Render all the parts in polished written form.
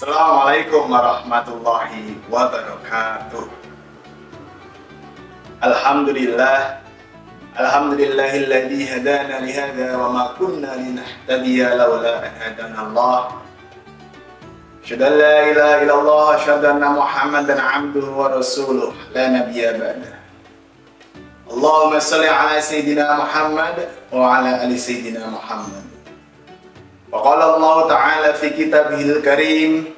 Assalamualaikum warahmatullahi wabarakatuh. Alhamdulillah, alhamdulillahilladzi hadana lihada wa ma kunna linahtadiya laula an hadana Allah. Asyhadu an la ilaha illallah wa asyhadu anna Muhammadan abduhu wa rasuluh la nabiyya ba'dah. Allahumma shalli ala sayyidina Muhammad wa ala ali sayyidina Muhammad. Wa qala Allah ta'ala fi kitabihil karim,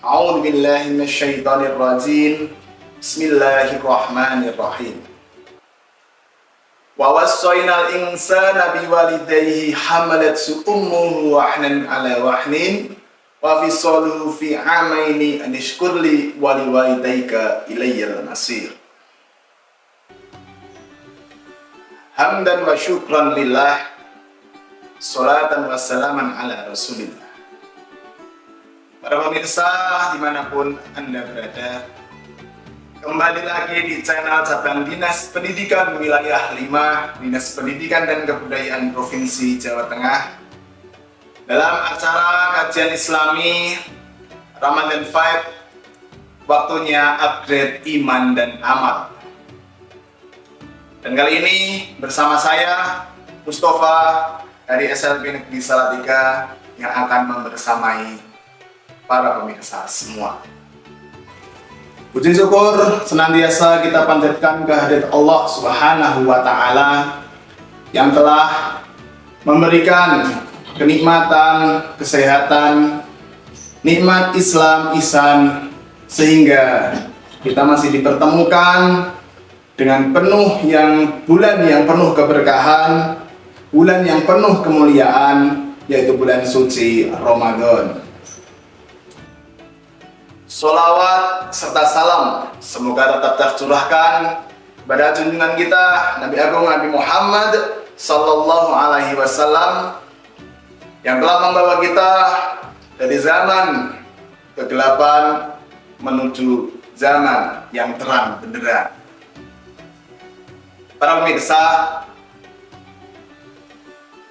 a'udzu billahi minasy syaithanir rajim. Bismillahirrahmanirrahim. Wa wassaynal insana biwalidayhi hamalathu ummuhu wahnan ala wahnin wa fisaluhu fi amaini an ishkur li wa liwalidayka ilayyal masir. Hamdan wa syukran lillah, salatan wa salaman ala rasulillah. Para pemirsa dimanapun Anda berada, kembali lagi di channel cabang Dinas Pendidikan Wilayah 5 Dinas Pendidikan dan Kebudayaan Provinsi Jawa Tengah dalam acara kajian Islami Ramadan 5, waktunya upgrade iman dan amal. Dan kali ini bersama saya Mustafa dari SLB Negeri Salatiga yang akan membersamai para pemirsa semua. Puji syukur senantiasa kita panjatkan kehadirat Allah Subhanahu wa Ta'ala yang telah memberikan kenikmatan, kesehatan, nikmat Islam ihsan, sehingga kita masih dipertemukan dengan bulan yang penuh keberkahan, bulan yang penuh kemuliaan, yaitu bulan suci Ramadan. Sholawat serta salam semoga tetap tercurahkan kepada junjungan kita Nabi Agung Nabi Muhammad Sallallahu Alaihi Wasallam yang telah membawa kita dari zaman kegelapan menuju zaman yang terang benderang. Para pemirsa,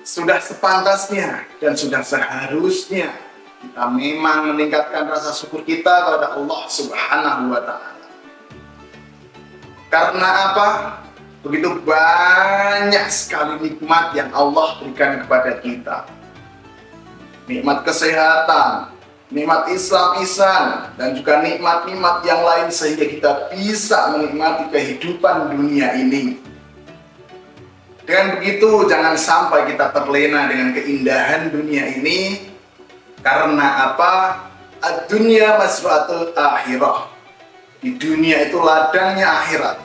sudah sepantasnya dan sudah seharusnya kita memang meningkatkan rasa syukur kita kepada Allah Subhanahu wa Ta'ala. Karena apa? Begitu banyak sekali nikmat yang Allah berikan kepada kita. Nikmat kesehatan, nikmat Islam ihsan, dan juga nikmat-nikmat yang lain sehingga kita bisa menikmati kehidupan dunia ini. Dengan begitu jangan sampai kita terlena dengan keindahan dunia ini. Karena apa? Ad-dunya masratul akhirah. Di dunia itu ladangnya akhirat.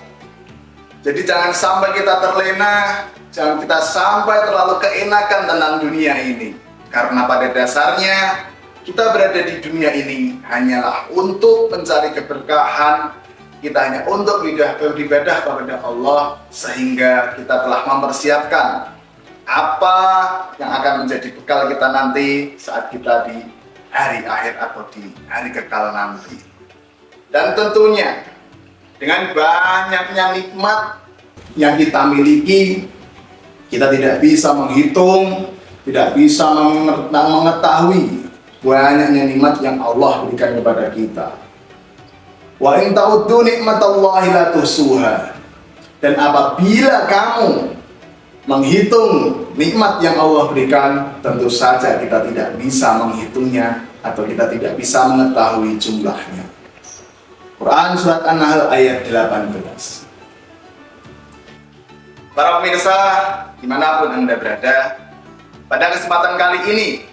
Jadi jangan sampai kita terlena, jangan kita sampai terlalu keenakan tentang dunia ini. Karena pada dasarnya kita berada di dunia ini hanyalah untuk mencari keberkahan. Kita hanya untuk beribadah kepada Allah, sehingga kita telah mempersiapkan apa yang akan menjadi bekal kita nanti saat kita di hari akhir atau di hari kekal nanti. Dan tentunya dengan banyaknya nikmat yang kita miliki, kita tidak bisa menghitung, tidak bisa mengetahui banyaknya nikmat yang Allah berikan kepada kita. Wa in ta'uddu nikmatallahi la tuhsuha. Dan apabila kamu menghitung nikmat yang Allah berikan, tentu saja kita tidak bisa menghitungnya atau kita tidak bisa mengetahui jumlahnya. Quran Surat An-Nahl ayat 18. Para pemirsa dimanapun Anda berada, pada kesempatan kali ini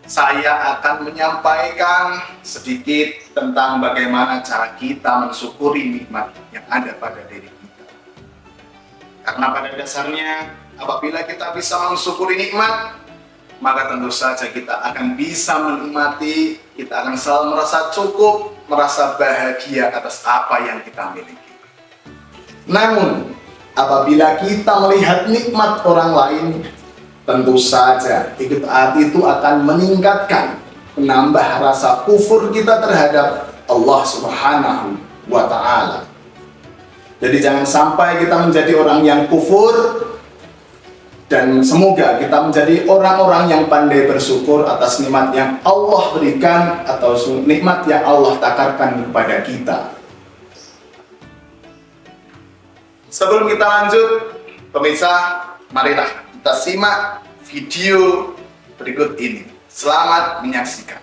saya akan menyampaikan sedikit tentang bagaimana cara kita mensyukuri nikmat yang ada pada diri kita. Karena pada dasarnya apabila kita bisa mensyukuri nikmat, maka tentu saja kita akan bisa menikmati, kita akan selalu merasa cukup, merasa bahagia atas apa yang kita miliki. Namun, apabila kita melihat nikmat orang lain, tentu saja itu akan meningkatkan, menambah rasa kufur kita terhadap Allah Subhanahu wa Ta'ala. Jadi jangan sampai kita menjadi orang yang kufur Dan semoga kita menjadi orang-orang yang pandai bersyukur atas nikmat yang Allah berikan atau nikmat yang Allah takarkan kepada kita. Sebelum kita lanjut, pemirsa, marilah kita simak video berikut ini. Selamat menyaksikan.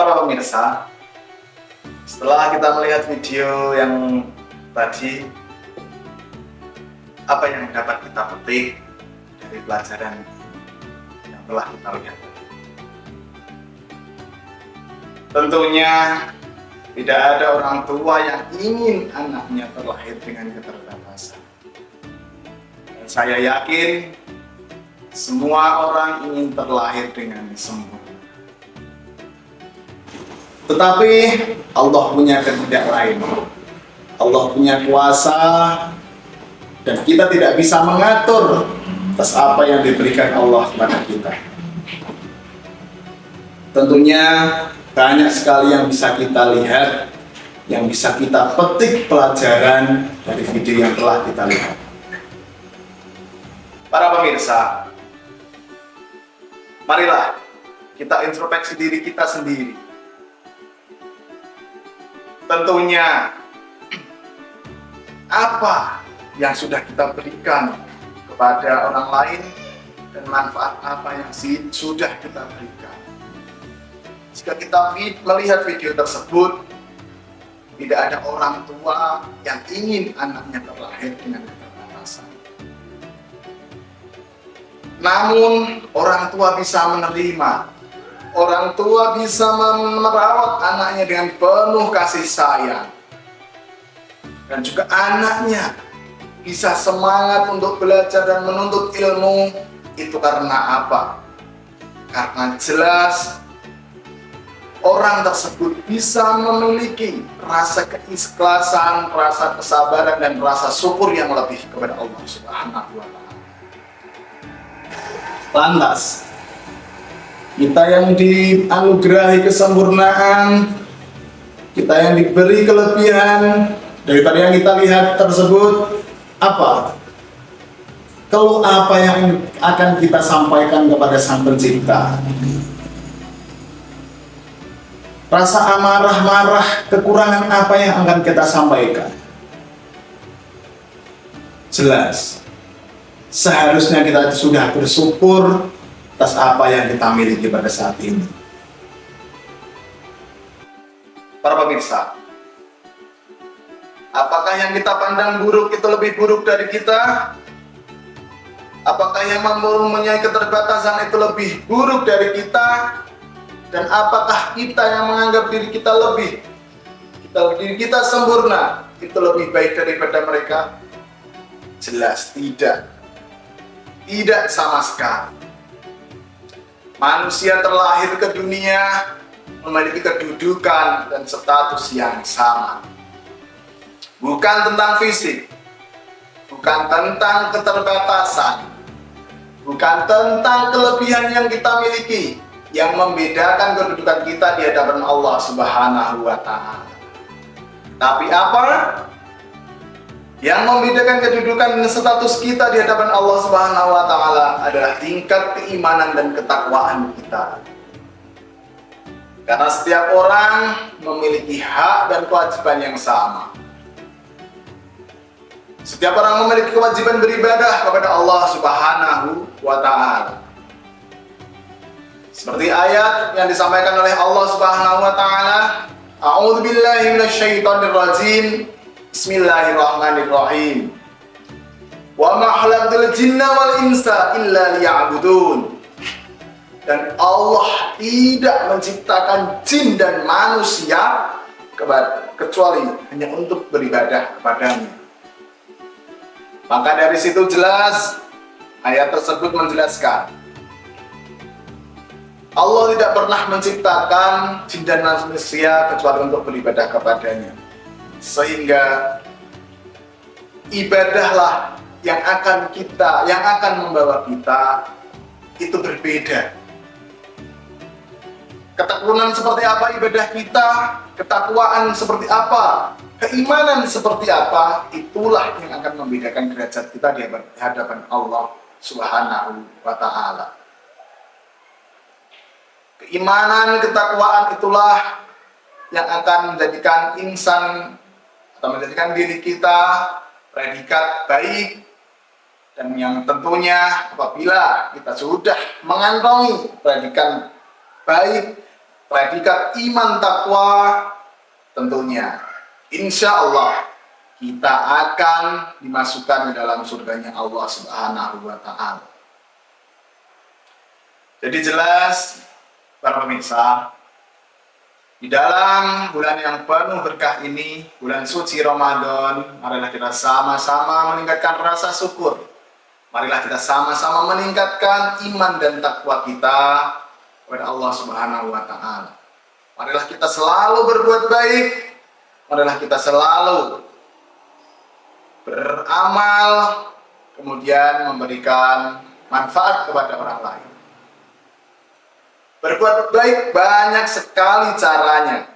Para pemirsa, setelah kita melihat video yang tadi, apa yang dapat kita petik dari pelajaran yang telah kita lihat? Tentunya tidak ada orang tua yang ingin anaknya terlahir dengan keterbatasan. Dan saya yakin semua orang ingin terlahir dengan sempurna. Tetapi Allah punya kehendak lain. Allah punya kuasa dan kita tidak bisa mengatur atas apa yang diberikan Allah kepada kita. Tentunya banyak sekali yang bisa kita lihat, yang bisa kita petik pelajaran dari video yang telah kita lihat. Para pemirsa, marilah kita introspeksi diri kita sendiri. Tentunya apa yang sudah kita berikan kepada orang lain dan manfaat apa yang sudah kita berikan. Jika kita melihat video tersebut, tidak ada orang tua yang ingin anaknya terlahir dengan keterbatasan. Namun orang tua bisa menerima. Orang tua bisa merawat anaknya dengan penuh kasih sayang. Dan juga anaknya bisa semangat untuk belajar dan menuntut ilmu. Itu karena apa? Karena jelas orang tersebut bisa memiliki rasa keikhlasan, rasa kesabaran, dan rasa syukur yang lebih kepada Allah Subhanahu wa Ta'ala. Lantas, kita yang dianugerahi kesempurnaan, kita yang diberi kelebihan daripada yang kita lihat tersebut, apa? Kalau apa yang akan kita sampaikan kepada Sang Pencipta? rasa amarah, marah, kekurangan apa yang akan kita sampaikan. Jelas, seharusnya kita sudah bersyukur atas apa yang kita miliki pada saat ini. Para pemirsa, apakah yang kita pandang buruk itu lebih buruk dari kita? Apakah yang mempunyai keterbatasan itu lebih buruk dari kita? Dan apakah kita yang menganggap diri kita diri kita sempurna, itu lebih baik daripada mereka? Jelas tidak. Tidak sama sekali. Manusia terlahir ke dunia memiliki kedudukan dan status yang sama. Bukan tentang fisik, bukan tentang keterbatasan, bukan tentang kelebihan yang kita miliki yang membedakan kedudukan kita di hadapan Allah Subhanahu wa Ta'ala. Tapi apa yang membedakan kedudukan dan status kita di hadapan Allah Subhanahu wa Ta'ala adalah tingkat keimanan dan ketakwaan kita. Karena setiap orang memiliki hak dan kewajiban yang sama. Setiap orang memiliki kewajiban beribadah kepada Allah Subhanahu wa Ta'ala. Seperti ayat yang disampaikan oleh Allah Subhanahu wa Ta'ala, A'udzu billahi minasyaitonir rajim. Bismillahirrahmanirrahim. Wa ma khalaqtul jinna wal insa illa liya'budun. Dan Allah tidak menciptakan jin dan manusia kecuali hanya untuk beribadah kepadanya. Maka dari situ jelas ayat tersebut menjelaskan Allah tidak pernah menciptakan jin dan manusia kecuali untuk beribadah kepadanya. Sehingga ibadahlah yang akan membawa kita itu berbeda. Ketekunan seperti apa ibadah kita, ketakwaan seperti apa, keimanan seperti apa, itulah yang akan membedakan derajat kita di hadapan Allah Subhanahu wa Ta'ala. Keimanan, ketakwaan itulah yang akan menjadikan insan atau menjadikan diri kita predikat baik, dan yang tentunya apabila kita sudah mengantongi predikat baik, predikat iman takwa, tentunya insya Allah kita akan dimasukkan ke dalam surganya Allah Subhanahu wa Ta'ala. Jadi jelas para pemirsa, di dalam bulan yang penuh berkah ini, bulan suci Ramadan, marilah kita sama-sama meningkatkan rasa syukur. Marilah kita sama-sama meningkatkan iman dan takwa kita kepada Allah Subhanahu wa Ta'ala. Marilah kita selalu berbuat baik. Marilah kita selalu beramal, kemudian memberikan manfaat kepada orang lain. Berbuat baik banyak sekali caranya.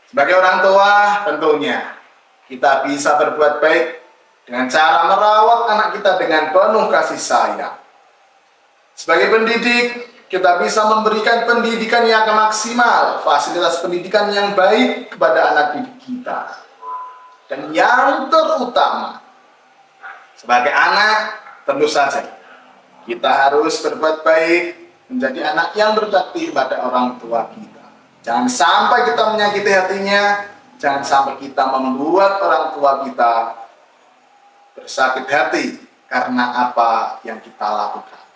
Sebagai orang tua tentunya kita bisa berbuat baik dengan cara merawat anak kita dengan penuh kasih sayang. Sebagai pendidik, kita bisa memberikan pendidikan yang maksimal, fasilitas pendidikan yang baik kepada anak didik kita. Dan yang terutama, sebagai anak tentu saja kita harus berbuat baik, menjadi anak yang berbakti pada orang tua kita. Jangan sampai kita menyakiti hatinya, jangan sampai kita membuat orang tua kita bersakit hati karena apa yang kita lakukan.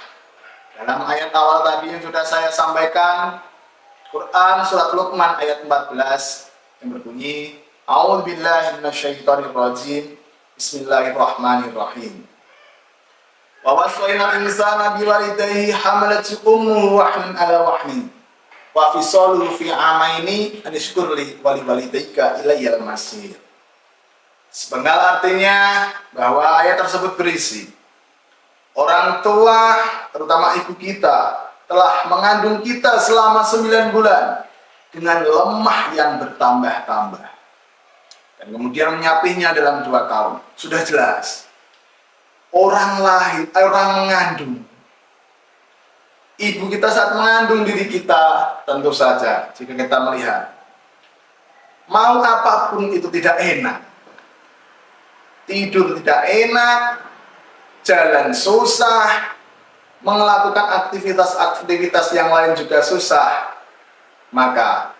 Dalam ayat awal tadi yang sudah saya sampaikan, Quran Surat Luqman ayat 14 yang berbunyi, A'udzu billahi minasyaitonir rajim, Bismillahirrahmanirrahim. Wa wasaina al-insana biwalidayhi hamalathu ummuhu wahnan ala wahnin wa fisaluhu fi amaini an ishkur li wa liwalidayka ilayyal masir. Sepenggal artinya bahwa ayat tersebut berisi orang tua, terutama ibu kita, telah mengandung kita selama 9 bulan dengan lemah yang bertambah-tambah, dan kemudian menyapihnya dalam 2 tahun. Sudah jelas orang mengandung ibu kita saat mengandung diri kita, tentu saja jika kita melihat mau apapun itu tidak enak, tidur tidak enak, jalan susah, melakukan aktivitas-aktivitas yang lain juga susah, maka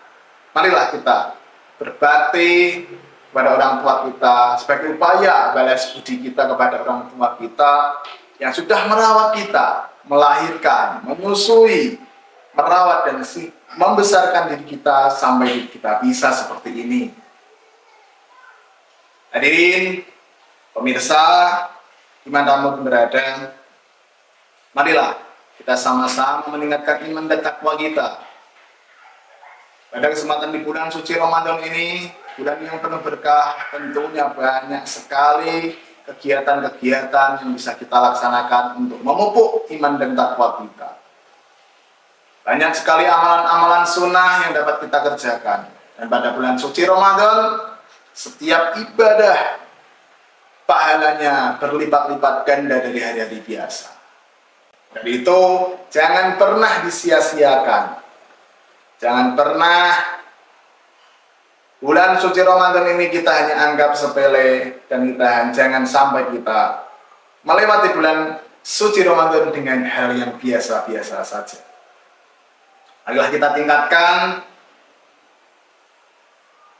marilah kita berbakti kepada orang tua kita sebagai upaya balas budi kita kepada orang tua kita yang sudah merawat kita, melahirkan, menyusui, merawat dan membesarkan diri kita sampai kita bisa seperti ini. Hadirin pemirsa, dimanapun berada, marilah kita sama-sama meningkatkan iman dan takwa kita. Pada kesempatan di bulan suci Ramadan ini, bulan yang penuh berkah, tentunya banyak sekali kegiatan-kegiatan yang bisa kita laksanakan untuk memupuk iman dan takwa kita. Banyak sekali amalan-amalan sunnah yang dapat kita kerjakan. Dan pada bulan suci Ramadan, setiap ibadah pahalanya berlipat-lipat ganda dari hari-hari biasa. Dari itu, jangan pernah disia-siakan. Jangan pernah bulan suci Ramadan ini kita hanya anggap sepele, dan jangan sampai kita melewati bulan suci Ramadan dengan hal yang biasa-biasa saja. Marilah kita tingkatkan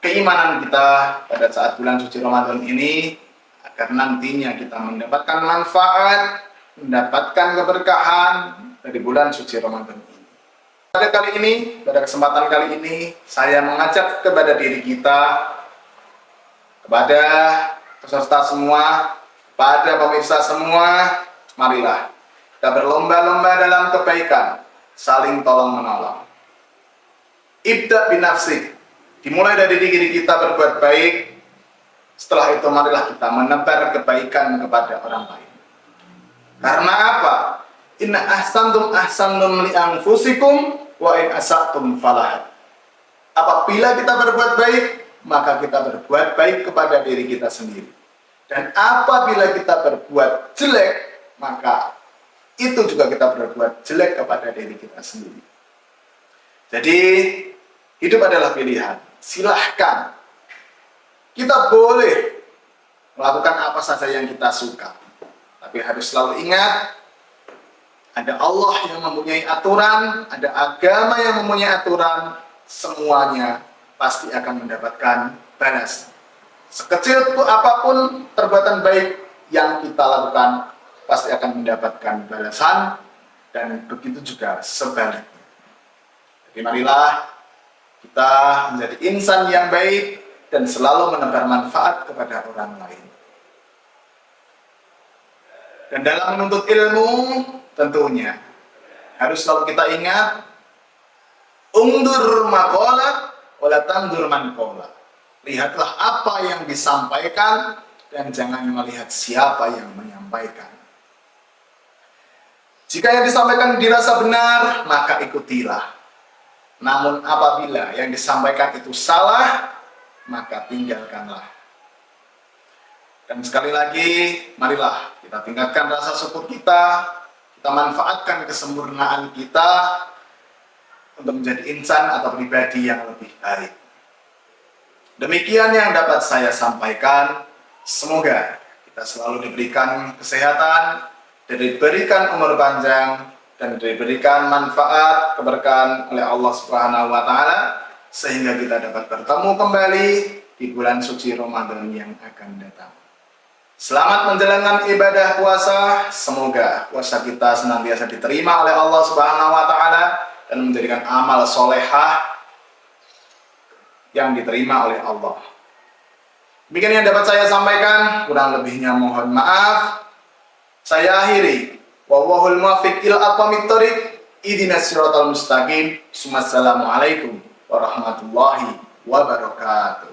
keimanan kita pada saat bulan suci Ramadan ini, agar nantinya kita mendapatkan manfaat, mendapatkan keberkahan dari bulan suci Ramadan ini. Pada kesempatan kali ini, saya mengajak kepada diri kita, kepada peserta semua, kepada pemirsa semua, marilah kita berlomba-lomba dalam kebaikan, saling tolong-menolong. Ibda' binafsik, dimulai dari diri kita berbuat baik, setelah itu marilah kita menebar kebaikan kepada orang lain. Karena apa? Inna ahsantum ahsantum li anfusikum wa in asatum falah. Apabila kita berbuat baik, maka kita berbuat baik kepada diri kita sendiri. Dan apabila kita berbuat jelek, maka itu juga kita berbuat jelek kepada diri kita sendiri. Jadi, hidup adalah pilihan. Silahkan. Kita boleh melakukan apa saja yang kita suka. Tapi harus selalu ingat, ada Allah yang mempunyai aturan, ada agama yang mempunyai aturan, semuanya pasti akan mendapatkan balas. Sekecil apapun perbuatan baik yang kita lakukan, pasti akan mendapatkan balasan, dan begitu juga sebaliknya. Jadi marilah kita menjadi insan yang baik dan selalu menebar manfaat kepada orang lain. Dan dalam menuntut ilmu, tentunya harus selalu kita ingat, undur maqala wala tandur man qala. Lihatlah apa yang disampaikan dan jangan melihat siapa yang menyampaikan. Jika yang disampaikan dirasa benar, maka ikutilah. Namun apabila yang disampaikan itu salah, maka tinggalkanlah. Dan sekali lagi, marilah kita tingkatkan rasa syukur kita manfaatkan kesempurnaan kita untuk menjadi insan atau pribadi yang lebih baik. Demikian yang dapat saya sampaikan. Semoga kita selalu diberikan kesehatan, dan diberikan umur panjang, dan diberikan manfaat, keberkahan oleh Allah Subhanahu wa Ta'ala, sehingga kita dapat bertemu kembali di bulan suci Ramadan yang akan datang. Selamat menjalankan ibadah puasa. Semoga puasa kita senantiasa diterima oleh Allah Subhanahu wa Ta'ala dan menjadikan amal solehah yang diterima oleh Allah. Demikian yang dapat saya sampaikan, kurang lebihnya mohon maaf. Saya akhiri. Wallahul muwaffiq ila aqwamit thoriq. Ihdinas siratal mustaqim. Assalamualaikum warahmatullahi wabarakatuh.